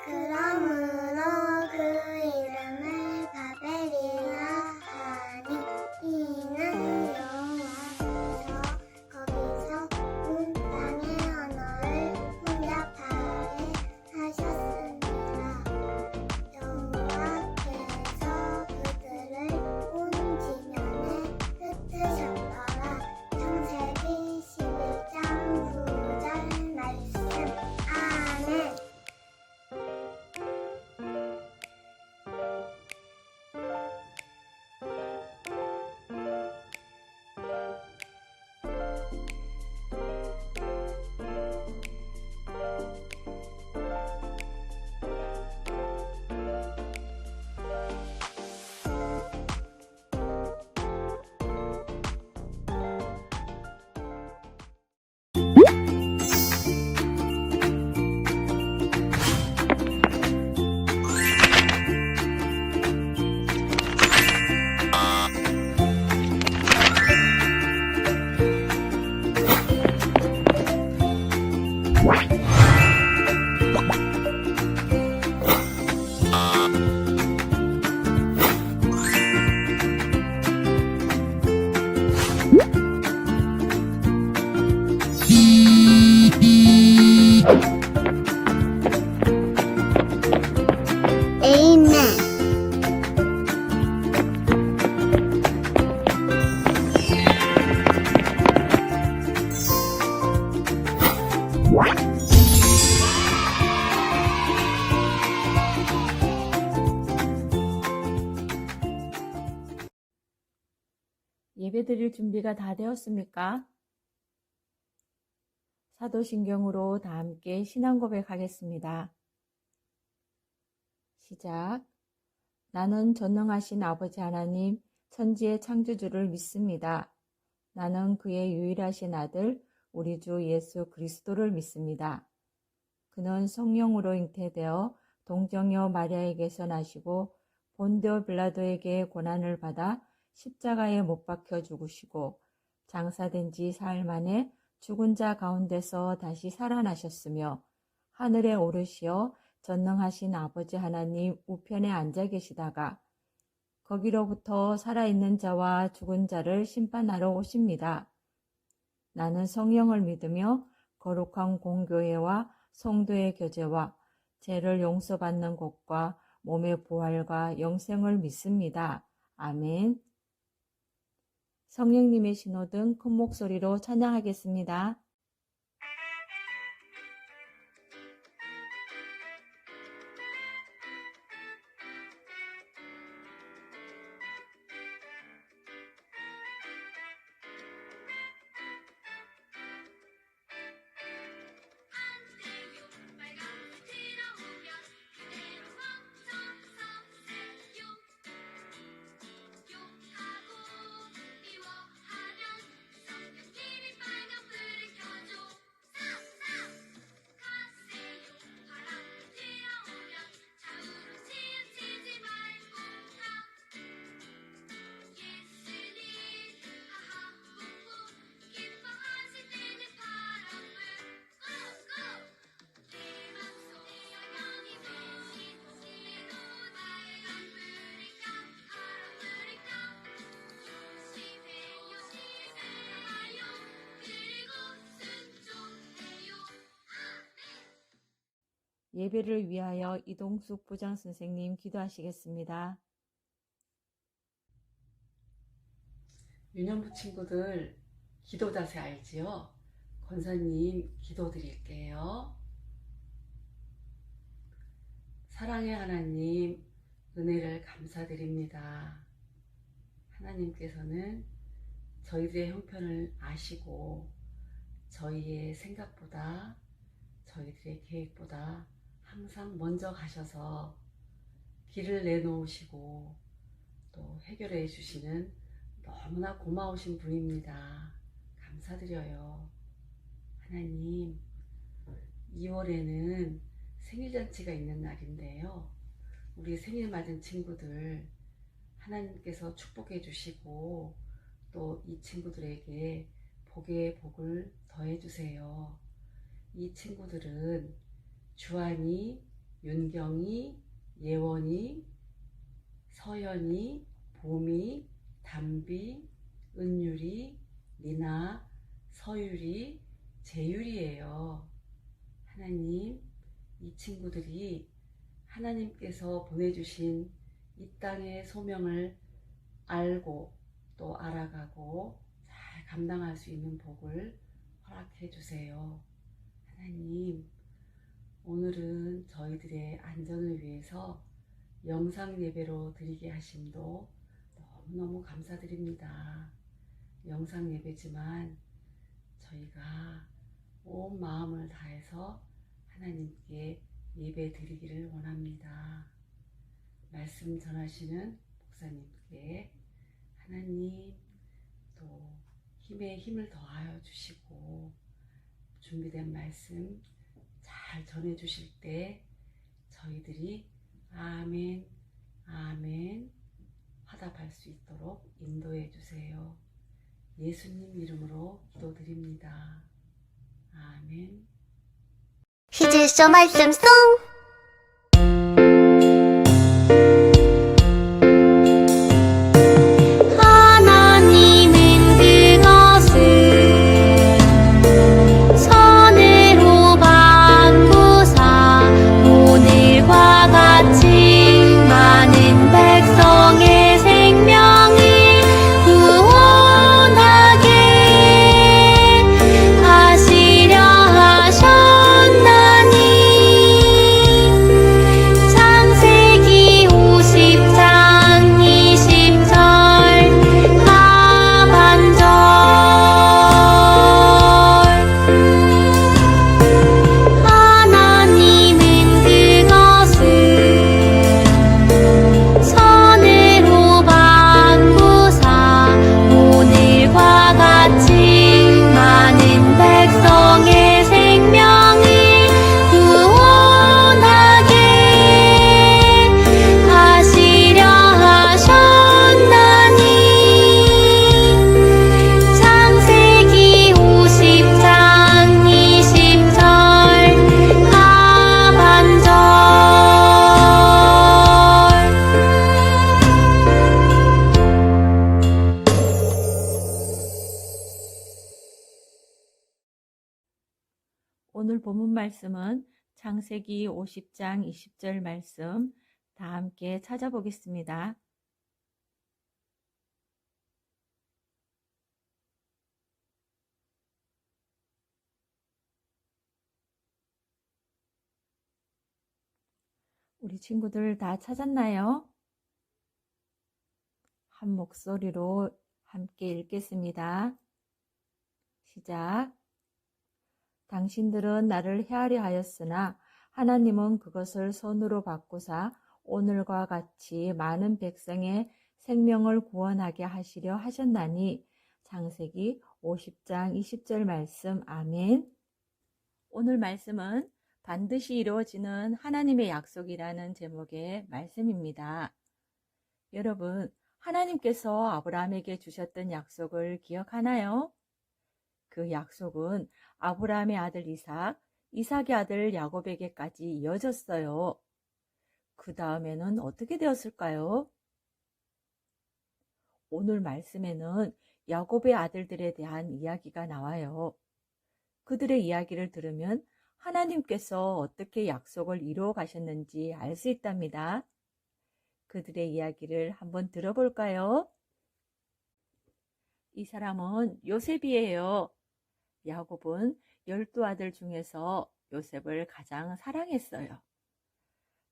그러므로 그 이름을 바벨이라 하니 이는 여호와께서 거기서 온 땅의 언어를 혼잡하게 하셨으니라. 여호와께서 그들을 온 지면에 흩으셨더라. 창세기 11장 9절 말씀. 아멘. 에이멘. 예배드릴 준비가 다 되었습니까? 사도신경으로 다 함께 신앙 고백하겠습니다. 시작. 나는 전능하신 아버지 하나님, 천지의 창조주를 믿습니다. 나는 그의 유일하신 아들, 우리 주 예수 그리스도를 믿습니다. 그는 성령으로 잉태되어 동정녀 마리아에게서 나시고 본디오 빌라도에게 고난을 받아 십자가에 못 박혀 죽으시고 장사된 지 사흘 만에 죽은 자 가운데서 다시 살아나셨으며 하늘에 오르시어 전능하신 아버지 하나님 우편에 앉아 계시다가 거기로부터 살아있는 자와 죽은 자를 심판하러 오십니다. 나는 성령을 믿으며 거룩한 공교회와 성도의 교제와 죄를 용서받는 것과 몸의 부활과 영생을 믿습니다. 아멘. 성령님의 신호등 큰 목소리로 찬양하겠습니다. 예배를 위하여 이동숙 부장선생님 기도하시겠습니다. 유년부 친구들 기도 자세 알지요? 권사님 기도 드릴게요. 사랑의 하나님, 은혜를 감사드립니다. 하나님께서는 저희들의 형편을 아시고 저희의 생각보다 저희들의 계획보다 항상 먼저 가셔서 길을 내놓으시고 또 해결해 주시는 너무나 고마우신 분입니다. 감사드려요. 하나님, 2월에는 생일잔치가 있는 날인데요. 우리 생일 맞은 친구들 하나님께서 축복해 주시고 또 이 친구들에게 복에 복을 더해 주세요. 이 친구들은 주한이, 윤경이, 예원이, 서연이, 봄이, 담비, 은율이, 리나, 서율이, 재율이에요. 하나님, 이 친구들이 하나님께서 보내주신 이 땅의 소명을 알고 또 알아가고 잘 감당할 수 있는 복을 허락해 주세요. 하나님, 오늘은 저희들의 안전을 위해서 영상 예배로 드리게 하심도 너무너무 감사드립니다. 영상 예배지만 저희가 온 마음을 다해서 하나님께 예배 드리기를 원합니다. 말씀 전하시는 목사님께 하나님 또 힘에 힘을 더하여 주시고 준비된 말씀 잘 전해 주실 때 저희들이 아멘, 아멘 화답할 수 있도록 인도해 주세요. 예수님 이름으로 기도드립니다. 아멘. 히즈쇼 말씀송 하나님은 그것을 선으로 바꾸사 오늘과 같이 많은 백성의 생명을 구원하게 하시려 하셨나니 창세기 50장 20절 하반절 하나님은 그것을 선으로 바꾸사 오늘과 같이 많은 백성의 생명을 구원하게 하시려 하셨나니 창세기 50장 20절 하반절 오늘 본문 말씀은 창세기 50장 20절 말씀 다 함께 찾아보겠습니다. 우리 친구들 다 찾았나요? 한 목소리로 함께 읽겠습니다. 시작. 당신들은 나를 헤아려 하였으나 하나님은 그것을 선으로 바꾸사 오늘과 같이 많은 백성의 생명을 구원하게 하시려 하셨나니 창세기 50장 20절 말씀 아멘. 오늘 말씀은 반드시 이루어지는 하나님의 약속이라는 제목의 말씀입니다. 여러분, 하나님께서 아브라함에게 주셨던 약속을 기억하나요? 그 약속은 아브라함의 아들 이삭, 이삭의 아들 야곱에게까지 이어졌어요. 그 다음에는 어떻게 되었을까요? 오늘 말씀에는 야곱의 아들들에 대한 이야기가 나와요. 그들의 이야기를 들으면 하나님께서 어떻게 약속을 이루어 가셨는지 알 수 있답니다. 그들의 이야기를 한번 들어볼까요? 이 사람은 요셉이에요. 야곱은 12아들 중에서 요셉을 가장 사랑했어요.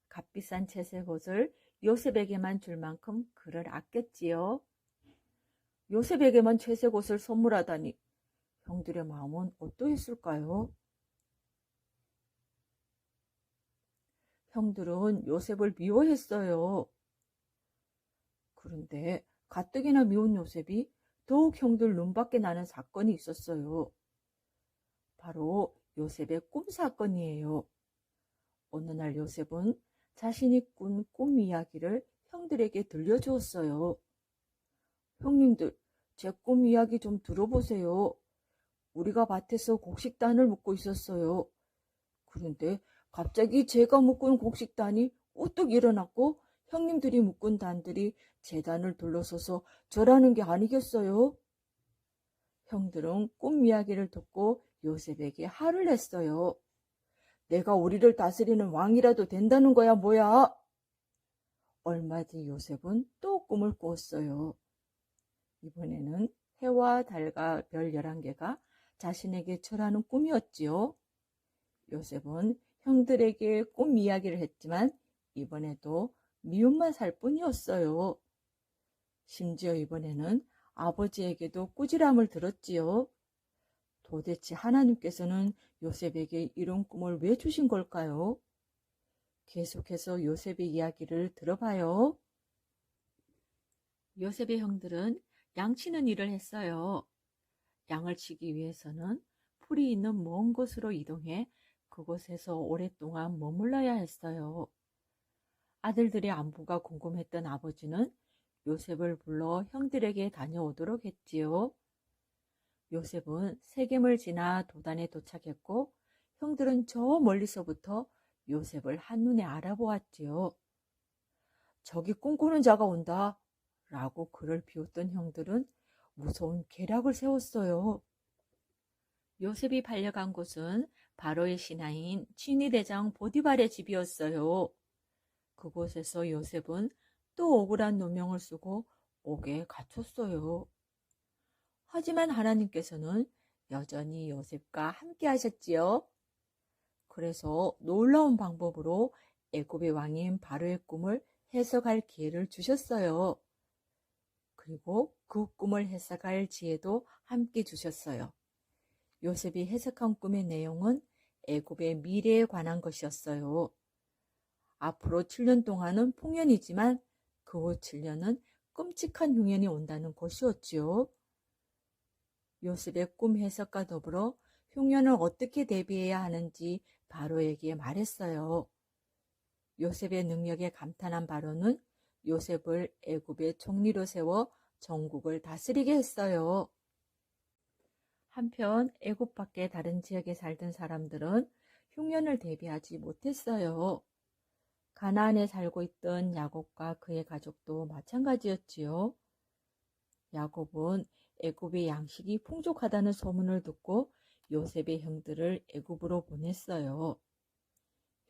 값비싼 채색 옷을 요셉에게만 줄 만큼 그를 아꼈지요. 요셉에게만 채색 옷을 선물하다니 형들의 마음은 어떠했을까요? 형들은 요셉을 미워했어요. 그런데 가뜩이나 미운 요셉이 더욱 형들 눈밖에 나는 사건이 있었어요. 바로 요셉의 꿈 사건이에요. 어느 날 요셉은 자신이 꾼 꿈 이야기를 형들에게 들려주었어요. 형님들, 제 꿈 이야기 좀 들어보세요. 우리가 밭에서 곡식단을 묶고 있었어요. 그런데 갑자기 제가 묶은 곡식단이 우뚝 일어났고 형님들이 묶은 단들이 제단을 둘러서서 절하는 게 아니겠어요? 형들은 꿈 이야기를 듣고 요셉에게 화를 냈어요. 내가 우리를 다스리는 왕이라도 된다는 거야, 뭐야? 얼마 뒤 요셉은 또 꿈을 꾸었어요. 이번에는 해와 달과 별 11개가 자신에게 절하는 꿈이었지요. 요셉은 형들에게 꿈 이야기를 했지만 이번에도 미움만 살 뿐이었어요. 심지어 이번에는 아버지에게도 꾸지람을 들었지요. 도대체 하나님께서는 요셉에게 이런 꿈을 왜 주신 걸까요? 계속해서 요셉의 이야기를 들어봐요. 요셉의 형들은 양치는 일을 했어요. 양을 치기 위해서는 풀이 있는 먼 곳으로 이동해 그곳에서 오랫동안 머물러야 했어요. 아들들의 안부가 궁금했던 아버지는 요셉을 불러 형들에게 다녀오도록 했지요. 요셉은 세겜을 지나 도단에 도착했고 형들은 저 멀리서부터 요셉을 한눈에 알아보았지요. 저기 꿈꾸는 자가 온다 라고 그를 비웃던 형들은 무서운 계략을 세웠어요. 요셉이 팔려간 곳은 바로의 신하인 친위대장 보디발의 집이었어요. 그곳에서 요셉은 또 억울한 누명을 쓰고 옥에 갇혔어요. 하지만 하나님께서는 여전히 요셉과 함께 하셨지요. 그래서 놀라운 방법으로 애굽의 왕인 바로의 꿈을 해석할 기회를 주셨어요. 그리고 그 꿈을 해석할 지혜도 함께 주셨어요. 요셉이 해석한 꿈의 내용은 애굽의 미래에 관한 것이었어요. 앞으로 7년 동안은 풍년이지만 그 후 7년은 끔찍한 흉년이 온다는 것이었지요. 요셉의 꿈 해석과 더불어 흉년을 어떻게 대비해야 하는지 바로에게 말했어요. 요셉의 능력에 감탄한 바로는 요셉을 애굽의 총리로 세워 전국을 다스리게 했어요. 한편 애굽 밖의 다른 지역에 살던 사람들은 흉년을 대비하지 못했어요. 가나안에 살고 있던 야곱과 그의 가족도 마찬가지였지요. 야곱은 애굽의 양식이 풍족하다는 소문을 듣고 요셉의 형들을 애굽으로 보냈어요.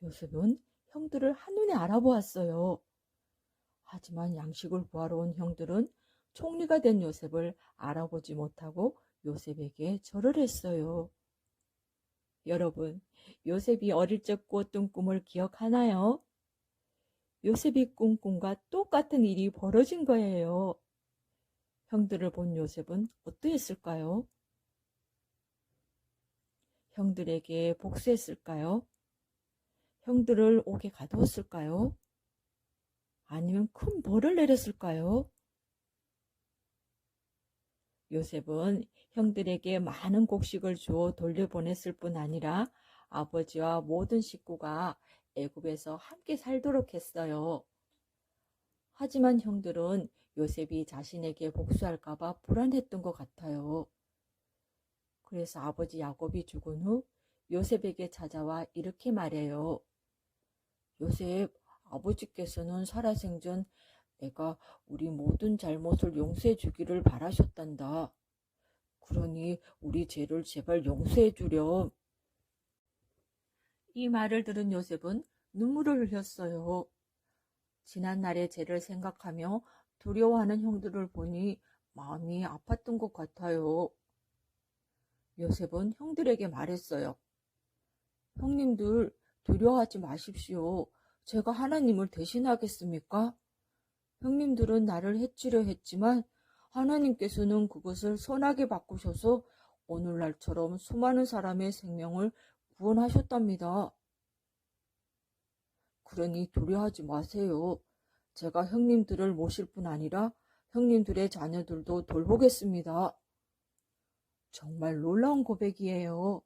요셉은 형들을 한눈에 알아보았어요. 하지만 양식을 구하러 온 형들은 총리가 된 요셉을 알아보지 못하고 요셉에게 절을 했어요. 여러분, 요셉이 어릴 적 꾸었던 꿈을 기억하나요? 요셉이 꾼 꿈과 똑같은 일이 벌어진 거예요. 형들을 본 요셉은 어떠했을까요? 형들에게 복수했을까요? 형들을 옥에 가두었을까요? 아니면 큰 벌을 내렸을까요? 요셉은 형들에게 많은 곡식을 주어 돌려보냈을 뿐 아니라 아버지와 모든 식구가 애굽에서 함께 살도록 했어요. 하지만 형들은 요셉이 자신에게 복수할까봐 불안했던 것 같아요. 그래서 아버지 야곱이 죽은 후 요셉에게 찾아와 이렇게 말해요. 요셉, 아버지께서는 살아생전 내가 우리 모든 잘못을 용서해 주기를 바라셨단다. 그러니 우리 죄를 제발 용서해 주렴. 이 말을 들은 요셉은 눈물을 흘렸어요. 지난날의 죄를 생각하며 두려워하는 형들을 보니 마음이 아팠던 것 같아요. 요셉은 형들에게 말했어요. 형님들, 두려워하지 마십시오. 제가 하나님을 대신하겠습니까? 형님들은 나를 해치려 했지만 하나님께서는 그것을 선하게 바꾸셔서 오늘날처럼 수많은 사람의 생명을 구원하셨답니다. 그러니 두려워하지 마세요. 제가 형님들을 모실 뿐 아니라 형님들의 자녀들도 돌보겠습니다. 정말 놀라운 고백이에요.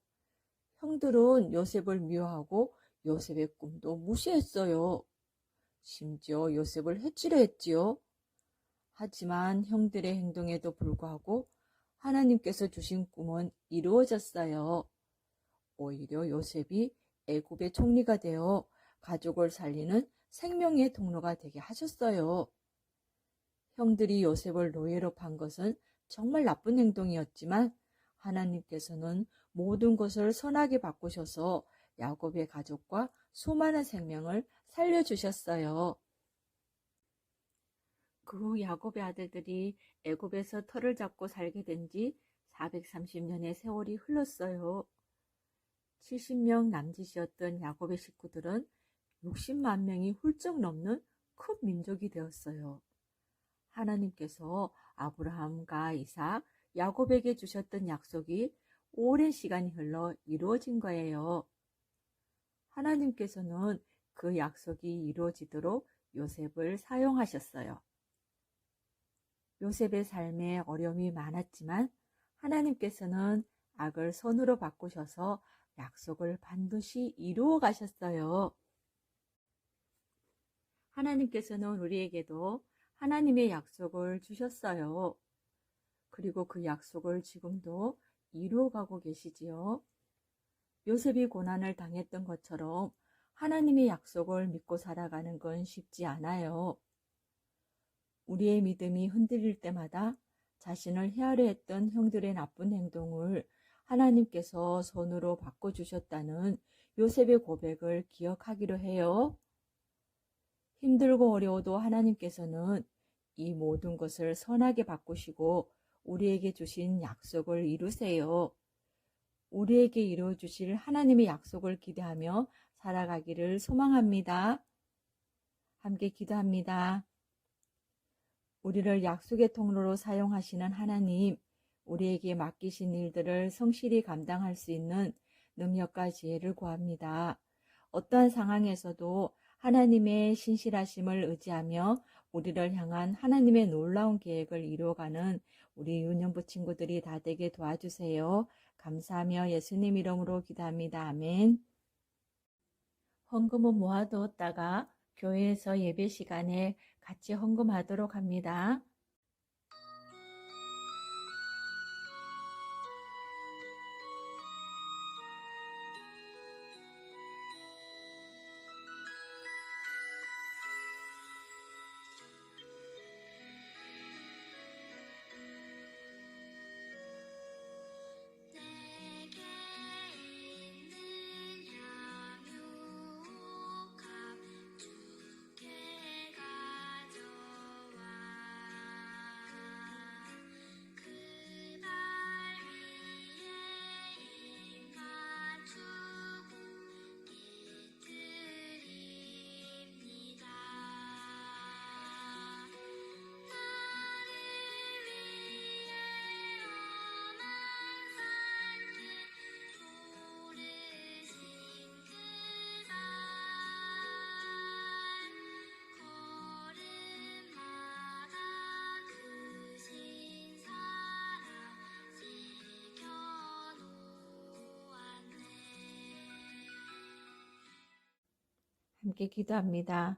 형들은 요셉을 미워하고 요셉의 꿈도 무시했어요. 심지어 요셉을 해치려 했지요. 하지만 형들의 행동에도 불구하고 하나님께서 주신 꿈은 이루어졌어요. 오히려 요셉이 애굽의 총리가 되어 가족을 살리는 생명의 통로가 되게 하셨어요. 형들이 요셉을 노예로 판 것은 정말 나쁜 행동이었지만 하나님께서는 모든 것을 선하게 바꾸셔서 야곱의 가족과 수많은 생명을 살려주셨어요. 그 후 야곱의 아들들이 애굽에서 터를 잡고 살게 된 지 430년의 세월이 흘렀어요. 70명 남짓이었던 야곱의 식구들은 60만 명이 훌쩍 넘는 큰 민족이 되었어요. 하나님께서 아브라함과 이삭, 야곱에게 주셨던 약속이 오랜 시간이 흘러 이루어진 거예요. 하나님께서는 그 약속이 이루어지도록 요셉을 사용하셨어요. 요셉의 삶에 어려움이 많았지만 하나님께서는 악을 선으로 바꾸셔서 약속을 반드시 이루어 가셨어요. 하나님께서는 우리에게도 하나님의 약속을 주셨어요. 그리고 그 약속을 지금도 이루어가고 계시지요. 요셉이 고난을 당했던 것처럼 하나님의 약속을 믿고 살아가는 건 쉽지 않아요. 우리의 믿음이 흔들릴 때마다 자신을 헤아려 했던 형들의 나쁜 행동을 하나님께서 손으로 바꿔주셨다는 요셉의 고백을 기억하기로 해요. 힘들고 어려워도 하나님께서는 이 모든 것을 선하게 바꾸시고 우리에게 주신 약속을 이루세요. 우리에게 이루어주실 하나님의 약속을 기대하며 살아가기를 소망합니다. 함께 기도합니다. 우리를 약속의 통로로 사용하시는 하나님, 우리에게 맡기신 일들을 성실히 감당할 수 있는 능력과 지혜를 구합니다. 어떠한 상황에서도 하나님의 신실하심을 의지하며 우리를 향한 하나님의 놀라운 계획을 이루어가는 우리 유년부 친구들이 다 되게 도와주세요. 감사하며 예수님 이름으로 기도합니다. 아멘. 헌금은 모아두었다가 교회에서 예배 시간에 같이 헌금하도록 합니다. 내게 있는 향유값 주께 가져와 그 발 위에 임마 주고 깨뜨립니다. 나를 위해 험한 산길 오르신 그 발 걸음마다 크신 사랑 새겨놓았네. 함께 기도합니다.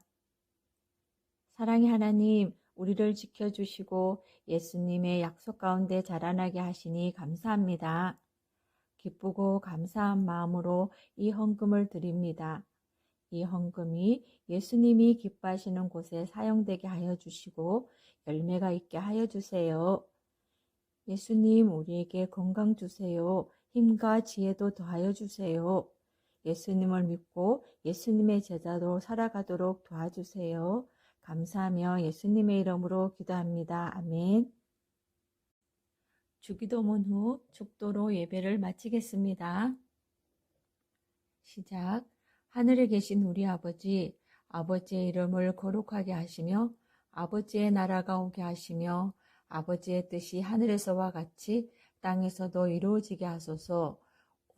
사랑의 하나님, 우리를 지켜주시고 예수님의 약속 가운데 자라나게 하시니 감사합니다. 기쁘고 감사한 마음으로 이 헌금을 드립니다. 이 헌금이 예수님이 기뻐하시는 곳에 사용되게 하여 주시고 열매가 있게 하여 주세요. 예수님, 우리에게 건강 주세요. 힘과 지혜도 더하여 주세요. 예수님을 믿고 예수님의 제자로 살아가도록 도와주세요. 감사하며 예수님의 이름으로 기도합니다. 아멘. 주기도문 후 축도로 예배를 마치겠습니다. 시작. 하늘에 계신 우리 아버지, 아버지의 이름을 거룩하게 하시며 아버지의 나라가 오게 하시며 아버지의 뜻이 하늘에서와 같이 땅에서도 이루어지게 하소서.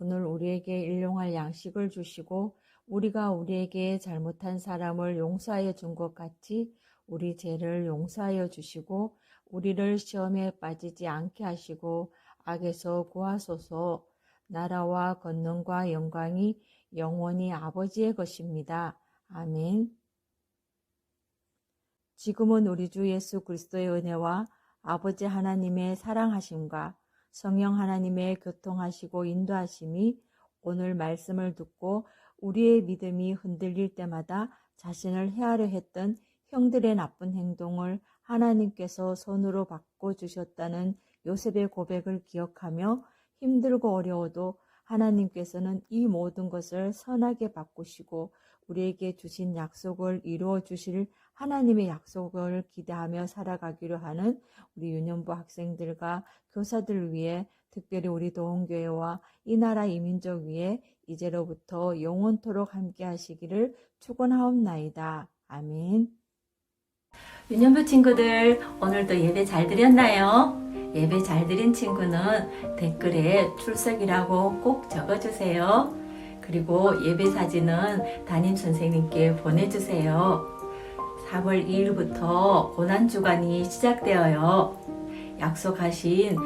오늘 우리에게 일용할 양식을 주시고 우리가 우리에게 잘못한 사람을 용서하여 준 것 같이 우리 죄를 용서하여 주시고 우리를 시험에 빠지지 않게 하시고 악에서 구하소서. 나라와 권능과 영광이 영원히 아버지의 것입니다. 아멘. 지금은 우리 주 예수 그리스도의 은혜와 아버지 하나님의 사랑하심과 성령 하나님의 교통하시고 인도하심이 오늘 말씀을 듣고 우리의 믿음이 흔들릴 때마다 자신을 해하려 했던 형들의 나쁜 행동을 하나님께서 손으로 바꿔주셨다는 요셉의 고백을 기억하며 힘들고 어려워도 하나님께서는 이 모든 것을 선하게 바꾸시고 우리에게 주신 약속을 이루어 주실 하나님의 약속을 기대하며 살아가기로 하는 우리 유년부 학생들과 교사들을 위해 특별히 우리 도원교회와 이 나라 이민족 위에 이제로부터 영원토록 함께 하시기를 축원하옵나이다. 아멘. 유년부 친구들, 오늘도 예배 잘 드렸나요? 예배 잘 드린 친구는 댓글에 출석이라고 꼭 적어주세요. 그리고 예배 사진은 담임 선생님께 보내주세요. 4월 2일부터 고난주간이 시작되어요. 약속하신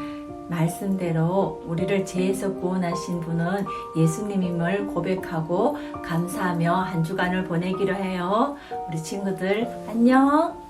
말씀대로 우리를 죄에서 구원하신 분은 예수님임을 고백하고 감사하며 한 주간을 보내기로 해요. 우리 친구들 안녕.